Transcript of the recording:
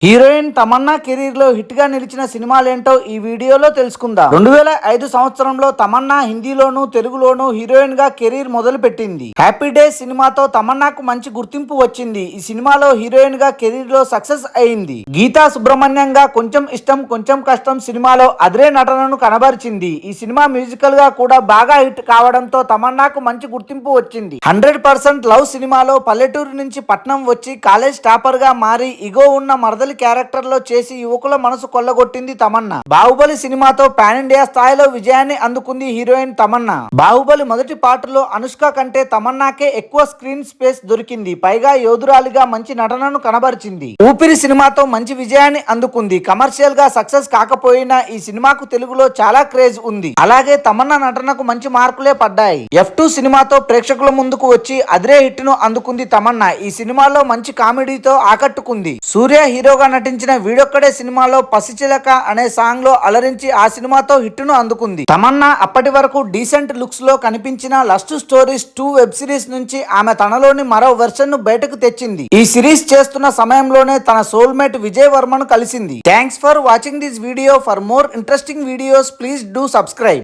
Heroine Tamannaah career లో hit గా నిలిచిన సినిమాలేంటో ఈ వీడియోలో తెలుసుకుందాం. 2005 సంవత్సరంలో తమన్నా హిందీలోను తెలుగులోను హీరోయిన్ గా కెరీర్ మొదలు పెట్టింది. హ్యాపీ డేస్ సినిమాతో తమన్నాకు మంచి గుర్తింపు వచ్చింది. ఈ సినిమాలో హీరోయిన్ గా కెరీర్ లో సక్సెస్ అయింది. గీతా సుబ్రహ్మణ్యంగా కొంచెం ఇష్టం కొంచెం కష్టం సినిమాలో అదిరే నటనను కనబరిచింది. ఈ సినిమా మ్యూజికల్ గా కూడా బాగా హిట్ కావడంతో తమన్నాకు మంచి గుర్తింపు వచ్చింది. 100% లవ్ సినిమాలో పల్లెటూరు నుంచి పట్నం వచ్చి కాలేజ్ టాపర్ గా మారి ఇగో ఉన్న మరదలి క్యారెక్టర్ లో చేసి యువకుల మనసు కొల్లగొట్టింది తమన్నా. బాహుబలి సినిమాతో పాన్ ఇండియా స్థాయిలో విజయాన్ని అందుకుంది హీరోయిన్ తమన్నా. బాహుబలి మొదటి పార్టులో అనుష్క కంటే తమన్నాకే ఎక్కువ స్క్రీన్ స్పేస్ దొరికింది. పైగా యోధురాలిగా మంచి నటనను కనబరిచింది. ఊపిరి సినిమాతో మంచి విజయాన్ని అందుకుంది. కమర్షియల్ గా సక్సెస్ కాకపోయినా ఈ సినిమాకు తెలుగులో చాలా క్రేజ్ ఉంది. అలాగే తమన్నా నటనకు మంచి మార్కులే పడ్డాయి. F2 సినిమాతో ప్రేక్షకుల ముందుకు వచ్చి అదిరే హిట్ ను అందుకుంది తమన్నా. ఈ సినిమాలో మంచి కామెడీతో ఆకట్టుకుంది. సూర్య హీరోగా నటించిన వీడొక్కడే సినిమాలో పసిచిలక అనే సాంగ్ లో అలరించి ఆ సినిమాతో హిట్ ను అందుకుంది. తమన్నా అప్పటి వరకు డీసెంట్ లుక్స్ లో కనిపించిన లస్ట్ స్టోరీస్ 2 వెబ్ సిరీస్ నుంచి ఆమె తనలోని మరో వెర్షన్ ను బయటకు తెచ్చింది. ఈ సిరీస్ చేస్తున్న సమయంలోనే తన సోల్మేట్ విజయ్ వర్మను కలిసింది. Thanks for watching this video. For more interesting videos please do subscribe.